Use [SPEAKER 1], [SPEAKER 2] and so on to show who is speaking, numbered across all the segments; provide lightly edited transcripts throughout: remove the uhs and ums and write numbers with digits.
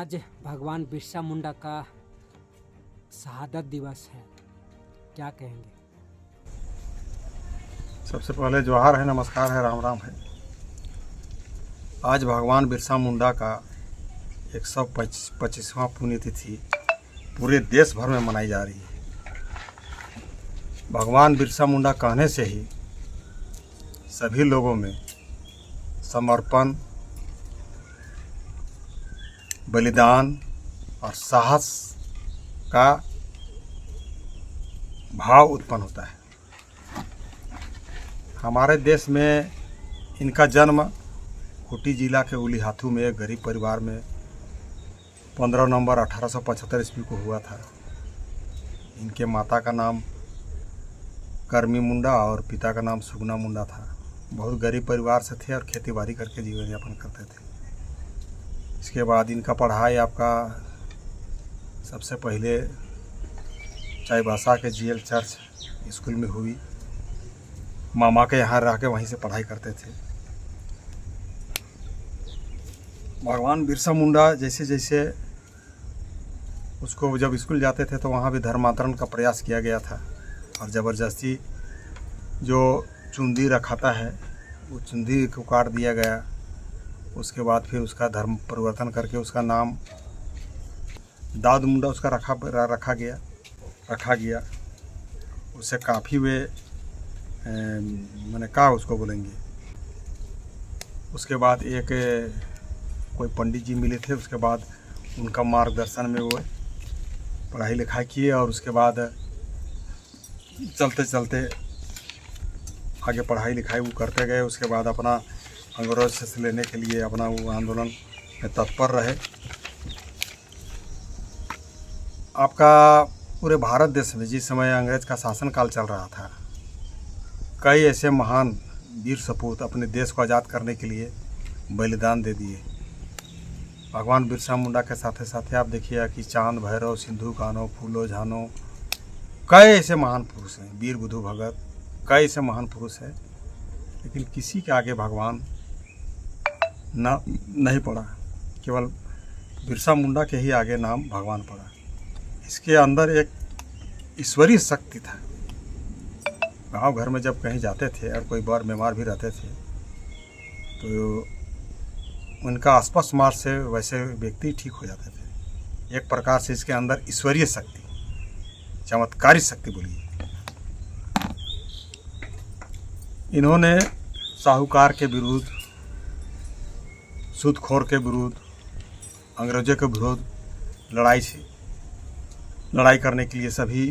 [SPEAKER 1] आज भगवान बिरसा मुंडा का शहादत दिवस है, क्या कहेंगे?
[SPEAKER 2] सबसे पहले जोहार है, नमस्कार है, राम राम है। आज भगवान बिरसा मुंडा का 125वां पुण्यतिथि पूरे देश भर में मनाई जा रही है। भगवान बिरसा मुंडा कहने से ही सभी लोगों में समर्पण, बलिदान और साहस का भाव उत्पन्न होता है। हमारे देश में इनका जन्म खूंटी जिला के उलीहाथू में एक गरीब परिवार में 15 नवंबर 1875 ईस्वी को हुआ था। इनके माता का नाम करमी मुंडा और पिता का नाम सुगना मुंडा था। बहुत गरीब परिवार से थे और खेती बाड़ी करके जीवन यापन करते थे। इसके बाद इनका पढ़ाई आपका सबसे पहले चाईबासा के जीएल चर्च स्कूल में हुई। मामा के यहाँ रह के वहीं से पढ़ाई करते थे। भगवान बिरसा मुंडा जैसे जैसे उसको जब स्कूल जाते थे तो वहाँ भी धर्मांतरण का प्रयास किया गया था और ज़बरदस्ती जो चुंदी रखाता है वो चुंदी को काट दिया गया। उसके बाद फिर उसका धर्म परिवर्तन करके उसका नाम दाऊद मुंडा उसका रखा गया। उससे काफ़ी वे मैंने कहा उसको बोलेंगे। उसके बाद एक कोई पंडित जी मिले थे। उसके बाद उनका मार्गदर्शन में वो पढ़ाई लिखाई किए और उसके बाद चलते चलते आगे पढ़ाई लिखाई वो करते गए। उसके बाद अपना अंग्रेज से लेने के लिए अपना वो आंदोलन में तत्पर रहे। आपका पूरे भारत देश में जिस समय अंग्रेज का शासनकाल चल रहा था, कई ऐसे महान वीर सपूत अपने देश को आज़ाद करने के लिए बलिदान दे दिए। भगवान बिरसा मुंडा के साथ साथ आप देखिए कि चांद भैरव, सिंधु कान्हू, फूलो झानो, कई ऐसे महान पुरुष हैं, वीर बुधु भगत, कई ऐसे महान पुरुष हैं, लेकिन किसी के आगे भगवान नहीं पड़ा। केवल बिरसा मुंडा के ही आगे नाम भगवान पड़ा। इसके अंदर एक ईश्वरीय शक्ति था। गांव घर में जब कहीं जाते थे और कोई बार बीमार भी रहते थे तो उनका आसपास मार से वैसे व्यक्ति ठीक हो जाते थे। एक प्रकार से इसके अंदर ईश्वरीय शक्ति, चमत्कारी शक्ति बोलिए। इन्होंने साहूकार के विरुद्ध, सूदखोर के विरुद्ध, अंग्रेजों के विरुद्ध लड़ाई करने के लिए सभी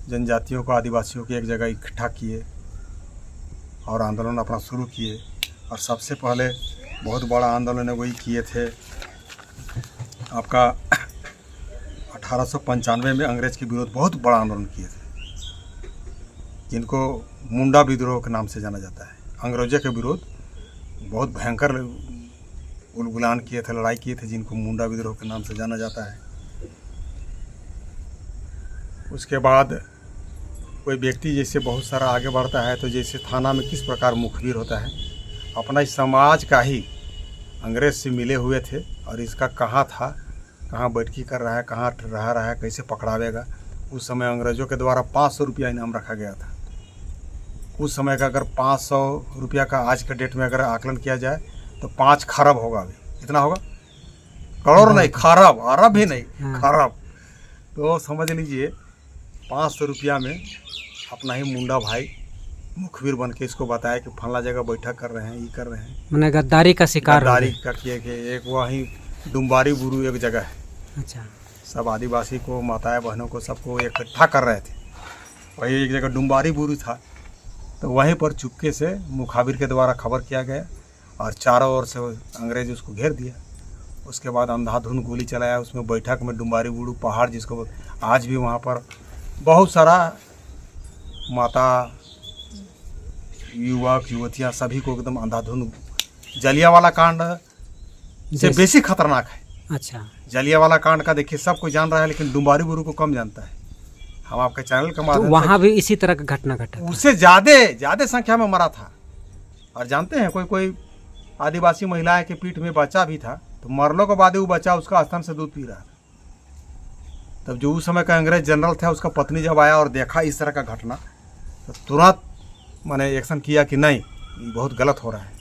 [SPEAKER 2] जनजातियों को, आदिवासियों को एक जगह इकट्ठा किए और आंदोलन अपना शुरू किए। और सबसे पहले बहुत बड़ा आंदोलन वही किए थे आपका 1895 में अंग्रेज के विरुद्ध बहुत बड़ा आंदोलन किए थे, जिनको मुंडा विद्रोह के नाम से जाना जाता है। अंग्रेजों के विरुद्ध बहुत भयंकर उलगुलान किए थे, लड़ाई किए थे, जिनको मुंडा विद्रोह के नाम से जाना जाता है। उसके बाद कोई व्यक्ति जैसे बहुत सारा आगे बढ़ता है तो जैसे थाना में किस प्रकार मुखबिर होता है, अपना इस समाज का ही अंग्रेज से मिले हुए थे और इसका कहाँ था, कहाँ बैठकी कर रहा है, कहाँ रह रहा है, कैसे पकड़ावेगा। उस समय अंग्रेज़ों के द्वारा 500 रुपया इनाम रखा गया था। उस समय का अगर 500 रुपया का आज के डेट में अगर आकलन किया जाए तो 5 खरब होगा। अभी कितना होगा? करोड़ नहीं, खरब, अरब भी नहीं, खरब। तो समझ लीजिए 500 रुपया में अपना ही मुंडा भाई मुखबिर बन के इसको बताया कि फला जगह बैठक कर रहे हैं, ये कर रहे हैं।
[SPEAKER 1] मैंने गद्दारी का शिकार,
[SPEAKER 2] गद्दारी का किए कि एक वहीं डुम्बारी बुरू एक जगह है।
[SPEAKER 1] अच्छा।
[SPEAKER 2] सब आदिवासी को, माताएं बहनों को, सबको इकट्ठा कर रहे थे। वही एक जगह डुम्बारी बुरू था, तो वहीं पर चुपके से मुखाबिर के द्वारा खबर किया गया और चारों ओर से अंग्रेज उसको घेर दिया। उसके बाद अंधाधुन गोली चलाया। उसमें बैठक में डुम्बारी बुरू पहाड़, जिसको आज भी वहाँ पर बहुत सारा माता, युवक, युवतियाँ सभी को एकदम अंधाधुन, जलियांवाला कांड से बेसी खतरनाक है।
[SPEAKER 1] अच्छा।
[SPEAKER 2] जलियांवाला कांड का देखिए सब कोई जान रहा है, लेकिन डुम्बारी बुरू को कम जानता है। हम आपके चैनल के माध्यम से,
[SPEAKER 1] वहाँ भी इसी तरह का घटना घटा,
[SPEAKER 2] उससे ज़्यादा संख्या में मरा था। और जानते हैं कोई आदिवासी महिलाएं के पीठ में बच्चा भी था तो मरने के बाद ही वो बच्चा उसका स्तन से दूध पी रहा था। तब जो उस समय का अंग्रेज जनरल था, उसका पत्नी जब आया और देखा इस तरह का घटना, तो तुरंत मैंने एक्शन किया कि नहीं, ये बहुत गलत हो रहा है।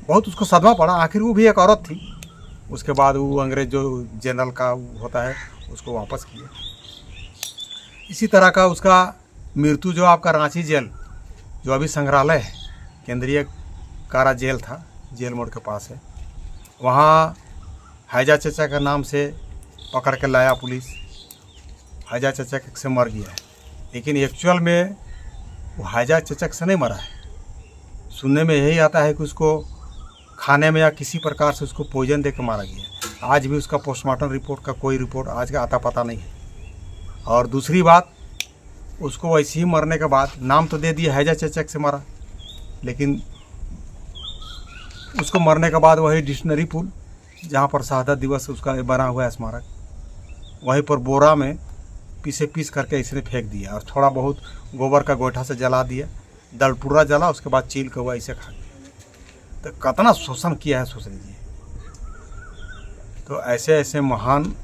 [SPEAKER 2] बहुत उसको सदमा पड़ा। आखिर वो भी एक औरत थी। उसके बाद वो अंग्रेज जो जनरल का होता है उसको वापस किया। इसी तरह का उसका मृत्यु जो आपका रांची जेल, जो अभी संग्रहालय है, केंद्रीय कारा जेल था, जेल मोड़ के पास है, वहाँ हैजा चचा के नाम से पकड़ के लाया पुलिस। हैजा चचक से मर गया है, लेकिन एक्चुअल में वो हैजा चचक से नहीं मरा है। सुनने में यही आता है कि उसको खाने में या किसी प्रकार से उसको पॉइजन दे के मारा गया है। आज भी उसका पोस्टमार्टम रिपोर्ट का कोई रिपोर्ट आज का आता पता नहीं है। और दूसरी बात, उसको वैसे ही मरने के बाद नाम तो दे दिया हैजा चचक से मरा, लेकिन उसको मरने के बाद वही डिक्शनरी पुल जहाँ पर शहादत दिवस उसका बना हुआ है स्मारक, वहीं पर बोरा में पीस करके इसने फेंक दिया और थोड़ा बहुत गोबर का गोईठा से जला दिया। दल पूरा जला, उसके बाद चील के हुआ इसे खा गया। तो कितना शोषण किया है, सोच लीजिए। तो ऐसे ऐसे महान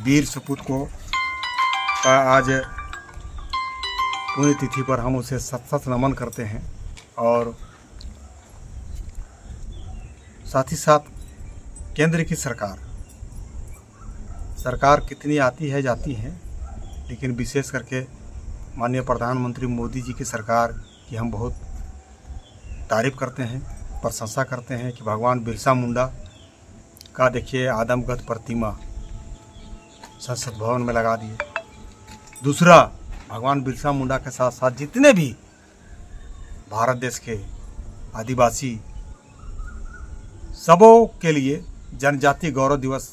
[SPEAKER 2] वीर सपूत को का आज पुण्यतिथि पर हम उसे सत नमन करते हैं। और साथ ही साथ केंद्र की सरकार कितनी आती है जाती है, लेकिन विशेष करके माननीय प्रधानमंत्री मोदी जी की सरकार की हम बहुत तारीफ़ करते हैं, प्रशंसा करते हैं कि भगवान बिरसा मुंडा का देखिए आदमकद प्रतिमा संसद भवन में लगा दिए। दूसरा, भगवान बिरसा मुंडा के साथ साथ जितने भी भारत देश के आदिवासी सबों के लिए जनजाति गौरव दिवस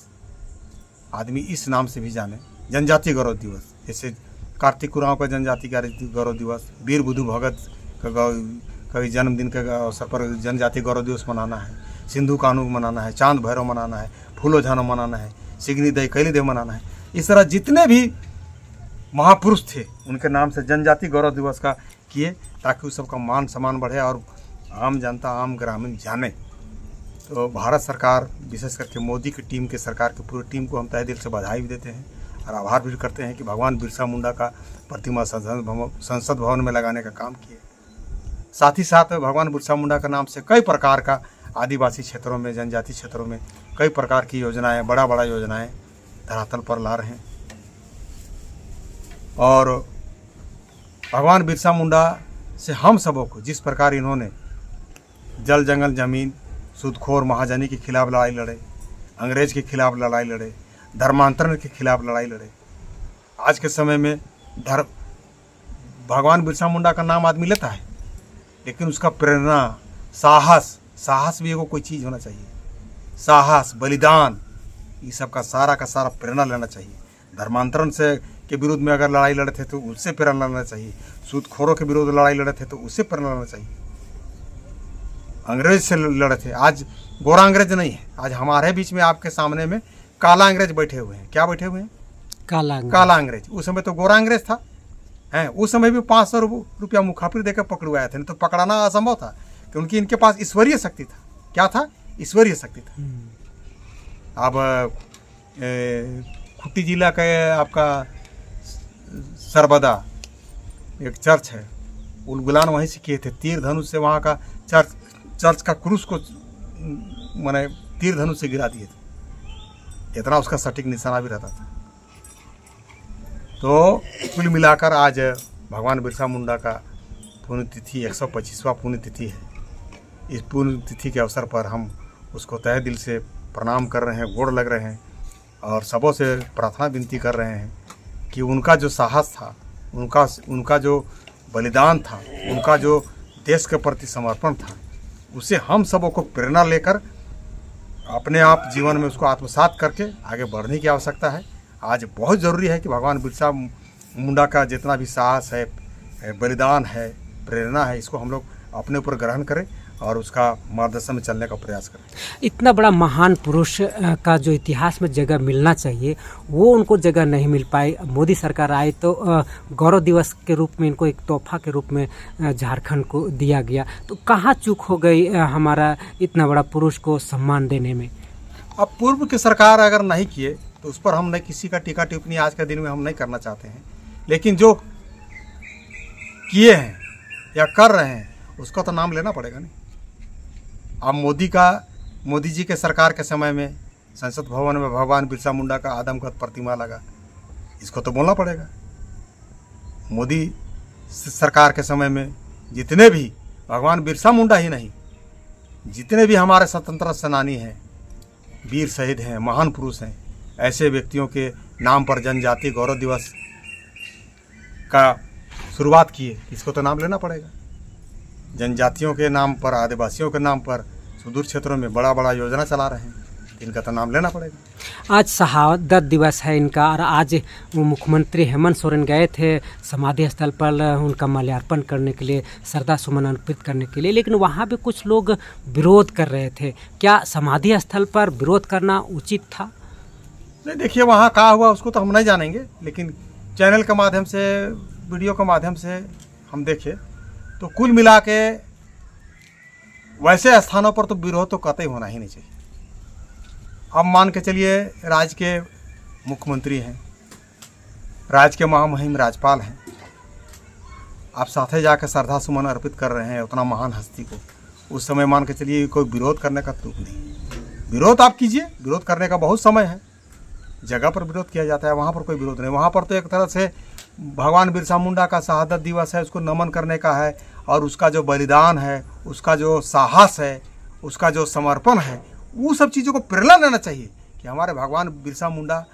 [SPEAKER 2] आदमी इस नाम से भी जाने, जनजाति गौरव दिवस। जैसे कार्तिक उरांव का जनजाति गौरव दिवस, वीर बुधु भगत का जन्मदिन के अवसर पर जनजाति गौरव दिवस मनाना है, सिंधु कानून मनाना है, चांद भैरव मनाना है, फूलो झानो मनाना है, सिगनी दई कैली देव मनाना है। इस तरह जितने भी महापुरुष थे उनके नाम से जनजाति गौरव दिवस का किए, ताकि उस सबका मान सम्मान बढ़े और आम जनता, आम ग्रामीण जाने। तो भारत सरकार, विशेष करके मोदी की टीम के सरकार की पूरी टीम को हम तहे दिल से बधाई भी देते हैं और आभार भी करते हैं कि भगवान बिरसा मुंडा का प्रतिमा संसद भवन में लगाने का काम किए। साथ ही साथ भगवान बिरसा मुंडा के नाम से कई प्रकार का आदिवासी क्षेत्रों में, जनजाति क्षेत्रों में कई प्रकार की योजनाएं, बड़ा योजनाएं धरातल पर ला रहे हैं। और भगवान बिरसा मुंडा से हम सबों को जिस प्रकार इन्होंने जल जंगल जमीन, सूदखोर महाजनी के खिलाफ लड़ाई लड़े, अंग्रेज के खिलाफ लड़ाई लड़े, धर्मांतरण के खिलाफ लड़ाई लड़े। आज के समय में भगवान बिरसा मुंडा का नाम आदमी लेता है, लेकिन उसका प्रेरणा, साहस भी एगो कोई चीज़ होना चाहिए। साहस, बलिदान, ये सब का सारा प्रेरणा लेना चाहिए। धर्मांतरण से के विरुद्ध में अगर लड़ाई लड़े थे तो उससे प्रेरणा लेना चाहिए। सूदखोरों के विरुद्ध लड़ाई लड़े थे तो उससे प्रेरणा लेना चाहिए। अंग्रेज से लड़े थे, आज गोरा अंग्रेज नहीं है, आज हमारे बीच में आपके सामने में काला अंग्रेज बैठे हुए हैं। क्या बैठे हुए हैं? काला अंग्रेज। उस समय तो गोरा अंग्रेज था, हैं। उस समय भी 500 रुपया मुखाफिर देकर पकड़वाए थे, नहीं तो पकड़ाना असंभव था, क्योंकि इनके पास ईश्वरीय शक्ति था। क्या था? ईश्वरीय शक्ति था। अब खूंटी जिला का आपका सरबदा एक चर्च है, उलगुलान वहीं से किए थे। तीर धनुष से वहाँ का चर्च का क्रूस को मैंने तीर धनुष से गिरा दिए थे। इतना उसका सटीक निशाना भी रहता था। तो कुल मिलाकर आज भगवान बिरसा मुंडा का पुण्यतिथि 125वां पुण्यतिथि है। इस पुण्यतिथि के अवसर पर हम उसको तहे दिल से प्रणाम कर रहे हैं, गोड़ लग रहे हैं और सबों से प्रार्थना विनती कर रहे हैं कि उनका जो साहस था, उनका जो बलिदान था, उनका जो देश के प्रति समर्पण था, उसे हम सबों को प्रेरणा लेकर अपने आप जीवन में उसको आत्मसात करके आगे बढ़ने की आवश्यकता है। आज बहुत ज़रूरी है कि भगवान बिरसा मुंडा का जितना भी साहस है, बलिदान है, प्रेरणा है, इसको हम लोग अपने ऊपर ग्रहण करें और उसका मार्गदर्शन में चलने का प्रयास करें।
[SPEAKER 1] इतना बड़ा महान पुरुष का जो इतिहास में जगह मिलना चाहिए वो उनको जगह नहीं मिल पाई। मोदी सरकार आई तो गौरव दिवस के रूप में इनको एक तोहफा के रूप में झारखंड को दिया गया। तो कहाँ चूक हो गई हमारा इतना बड़ा पुरुष को सम्मान देने में?
[SPEAKER 2] अब पूर्व की सरकार अगर नहीं किए तो उस पर हम नहीं किसी का टीका टिप्पणी आज के दिन में हम नहीं करना चाहते हैं, लेकिन जो किए हैं या कर रहे हैं उसका तो नाम लेना पड़ेगा नहीं। अब मोदी जी के सरकार के समय में संसद भवन में भगवान बिरसा मुंडा का आदमकद प्रतिमा लगा, इसको तो बोलना पड़ेगा। मोदी सरकार के समय में जितने भी भगवान बिरसा मुंडा ही नहीं, जितने भी हमारे स्वतंत्रता सेनानी हैं, वीर शहीद हैं, महान पुरुष हैं, ऐसे व्यक्तियों के नाम पर जनजातीय गौरव दिवस का शुरुआत किए, इसको तो नाम लेना पड़ेगा। जनजातियों के नाम पर, आदिवासियों के नाम पर सुदूर क्षेत्रों में बड़ा बड़ा योजना चला रहे हैं, इनका तो नाम लेना पड़ेगा।
[SPEAKER 1] आज शहादत दिवस है इनका और आज वो मुख्यमंत्री हेमंत सोरेन गए थे समाधि स्थल पर उनका माल्यार्पण करने के लिए, श्रद्धा सुमन अर्पित करने के लिए, लेकिन वहाँ पे कुछ लोग विरोध कर रहे थे। क्या समाधि स्थल पर विरोध करना उचित था?
[SPEAKER 2] नहीं, देखिए वहाँ क्या हुआ उसको तो हम नहीं जानेंगे, लेकिन चैनल के माध्यम से, वीडियो के माध्यम से हम देखे तो कुल मिला के वैसे स्थानों पर तो विरोध तो कतई होना ही नहीं चाहिए। अब मान के चलिए राज्य के मुख्यमंत्री हैं, राज्य के महामहिम राज्यपाल हैं, आप साथे जाकर श्रद्धा सुमन अर्पित कर रहे हैं उतना महान हस्ती को, उस समय मान के चलिए कोई विरोध करने का तुक नहीं। विरोध आप कीजिए, विरोध करने का बहुत समय है, जगह पर विरोध किया जाता है, वहाँ पर कोई विरोध नहीं। वहाँ पर तो एक तरह से भगवान बिरसा मुंडा का शहादत दिवस है, उसको नमन करने का है, और उसका जो बलिदान है, उसका जो साहस है, उसका जो समर्पण है, वो सब चीज़ों को प्रेरणा लेना चाहिए कि हमारे भगवान बिरसा मुंडा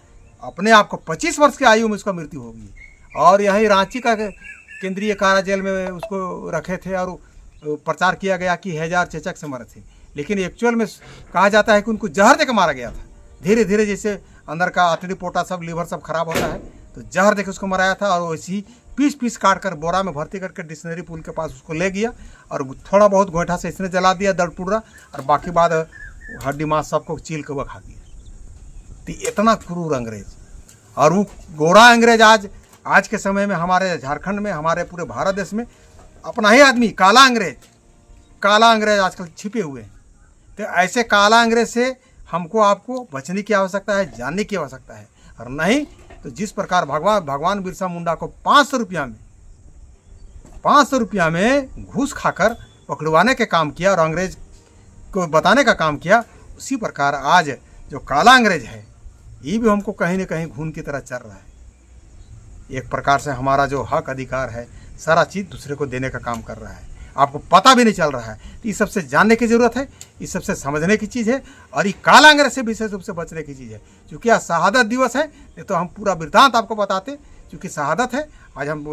[SPEAKER 2] अपने आप को 25 वर्ष की आयु में उसका मृत्यु होगी, और यहीं रांची का केंद्रीय कारा जेल में उसको रखे थे और प्रचार किया गया कि हैजार चेचक से मरे थे, लेकिन एक्चुअल में कहा जाता है कि उनको जहर देकर मारा गया था। धीरे धीरे जैसे अंदर का आंतड़ी पोटा सब लीवर सब खराब होता है तो जहर देकर उसको मराया था, और वैसी पीस पीस काट कर बोरा में भर्ती करके डिक्शनरी पुल के पास उसको ले गया और थोड़ा बहुत गोईठा से इसने जला दिया दर्द पूरा, और बाकी बाद हड्डी मांस सबको चील के वह खा गया। तो इतना क्रूर अंग्रेज, और वो गोरा अंग्रेज आज के समय में हमारे झारखंड में, हमारे पूरे भारत देश में अपना ही आदमी काला अंग्रेज आजकल छिपे हुए हैं। तो ऐसे काला अंग्रेज से हमको आपको बचने की आवश्यकता है, जानने की आवश्यकता है, और नहीं तो जिस प्रकार भगवान बिरसा मुंडा को 500 रुपया में घूस खाकर पकड़वाने के काम किया और अंग्रेज को बताने का काम किया, उसी प्रकार आज जो काला अंग्रेज है ये भी हमको कहीं न कहीं खून की तरह चल रहा है। एक प्रकार से हमारा जो हक अधिकार है सारा चीज़ दूसरे को देने का काम कर रहा है, आपको पता भी नहीं चल रहा है। इस सबसे जानने की ज़रूरत है, इस सबसे समझने की चीज़ है, और ये काला अंग्रेज से विशेष रूप से बचने की चीज़ है। क्योंकि आज शहादत दिवस है, नहीं तो हम पूरा वृत्तांत आपको बताते। क्योंकि शहादत है, आज हम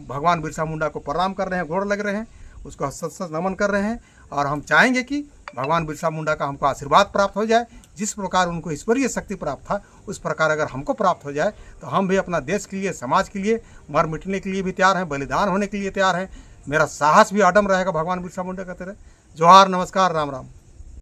[SPEAKER 2] भगवान बिरसा मुंडा को प्रणाम कर रहे हैं, गोड़ लग रहे हैं, उसको सत नमन कर रहे हैं, और हम चाहेंगे कि भगवान बिरसा मुंडा का हमको आशीर्वाद प्राप्त हो जाए। जिस प्रकार उनको ईश्वरीय शक्ति प्राप्त था उस प्रकार अगर हमको प्राप्त हो जाए तो हम भी अपना देश के लिए, समाज के लिए मर मिटने के लिए भी तैयार हैं, बलिदान होने के लिए तैयार हैं। मेरा साहस भी अडम रहेगा भगवान बिरसा मुंडा का तरह। जोहार, नमस्कार, राम राम।